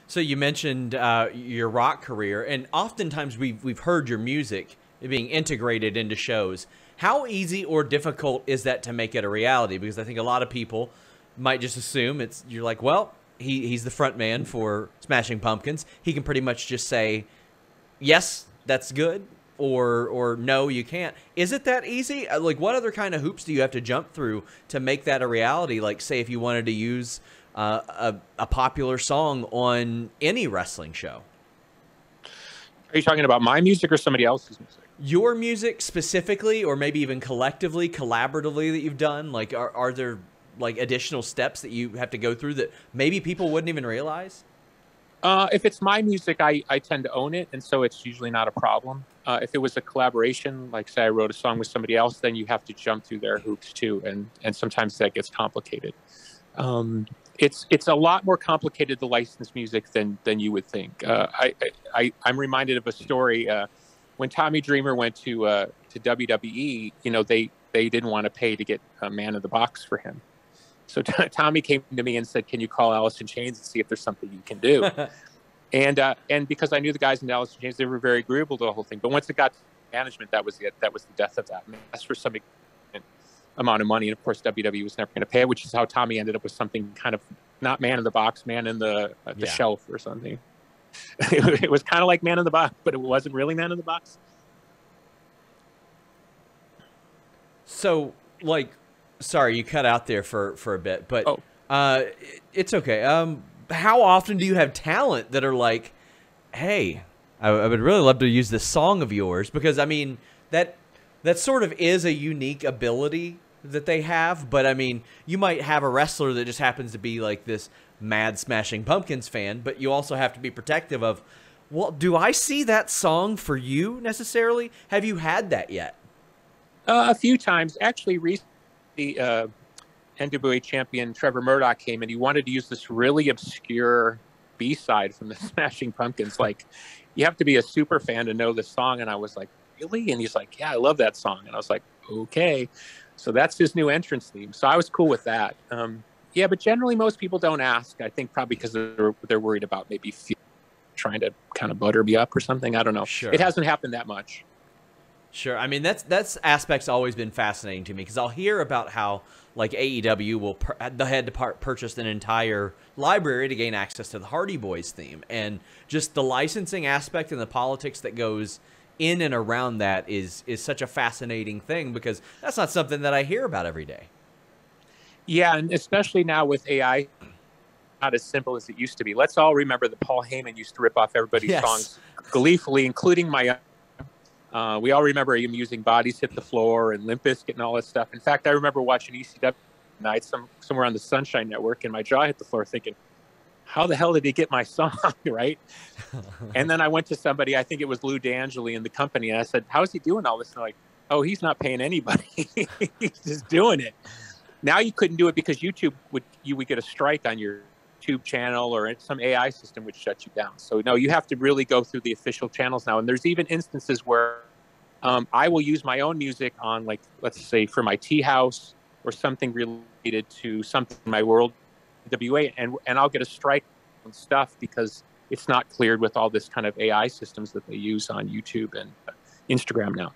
So you mentioned your rock career, and oftentimes we've heard your music being integrated into shows. How easy or difficult is that to make it a reality? Because I think a lot of people might just assume you're like, well, he's the front man for Smashing Pumpkins. He can pretty much just say, yes, that's good, or no, you can't. Is it that easy? Like, what other kind of hoops do you have to jump through to make that a reality? Like, say, if you wanted to use a popular song on any wrestling show. Are you talking about my music or somebody else's music? Your music specifically, or maybe even collectively, collaboratively that you've done? Like, are there like additional steps that you have to go through that maybe people wouldn't even realize? If it's my music, I tend to own it, and so it's usually not a problem. If it was a collaboration, like say I wrote a song with somebody else, then you have to jump through their hoops too, and sometimes that gets complicated. It's a lot more complicated to license music than you would think. I'm reminded of a story when Tommy Dreamer went to WWE. You know, they didn't want to pay to get a Man in the Box for him. So Tommy came to me and said, "Can you call Alice in Chains and see if there's something you can do?" and because I knew the guys in Alice in Chains, they were very agreeable to the whole thing. But once it got to management, that was it. That was the death of that. I mean, that's for some amount of money, and of course WWE was never going to pay it, which is how Tommy ended up with something kind of not Man in the Box, Man in the Shelf or something. It was kind of like Man in the Box, but it wasn't really Man in the Box. So, like, sorry, you cut out there for a bit, but it's okay. How often do you have talent that are like, hey, I would really love to use this song of yours? Because, I mean, that sort of is a unique ability that they have, but I mean, you might have a wrestler that just happens to be like this mad Smashing Pumpkins fan, but you also have to be protective of, well, do I see that song for you necessarily? Have you had that yet? A few times. Actually, recently, NWA champion Trevor Murdoch came and he wanted to use this really obscure B-side from the Smashing Pumpkins. Like, you have to be a super fan to know this song. And I was like, really? And he's like, yeah, I love that song. And I was like, okay. So that's his new entrance theme. So I was cool with that. Yeah, but generally most people don't ask. I think probably because they're worried about maybe trying to kind of butter me up or something. I don't know. Sure. It hasn't happened that much. Sure. I mean, that's aspect's always been fascinating to me, because I'll hear about how like AEW had to purchase an entire library to gain access to the Hardy Boys theme, and just the licensing aspect and the politics that goes in and around that is such a fascinating thing, because that's not something that I hear about every day. Yeah, and especially now with AI, not as simple as it used to be. Let's all remember that Paul Heyman used to rip off everybody's songs gleefully, including my own. We all remember him using Bodies Hit the Floor and Limp Bizkit and all that stuff. In fact, I remember watching ECW night somewhere on the Sunshine Network, and my jaw hit the floor thinking, how the hell did he get my song, right? And then I went to somebody, I think it was Lou D'Angeli in the company, and I said, how's he doing all this? And they're like, oh, he's not paying anybody. He's just doing it. Now you couldn't do it because YouTube would get a strike on your YouTube channel, or some AI system would shut you down. So no, you have to really go through the official channels now. And there's even instances where I will use my own music on, like, let's say for my tea house or something related to something in my world, WA, and I'll get a strike on stuff because it's not cleared with all this kind of AI systems that they use on YouTube and Instagram now.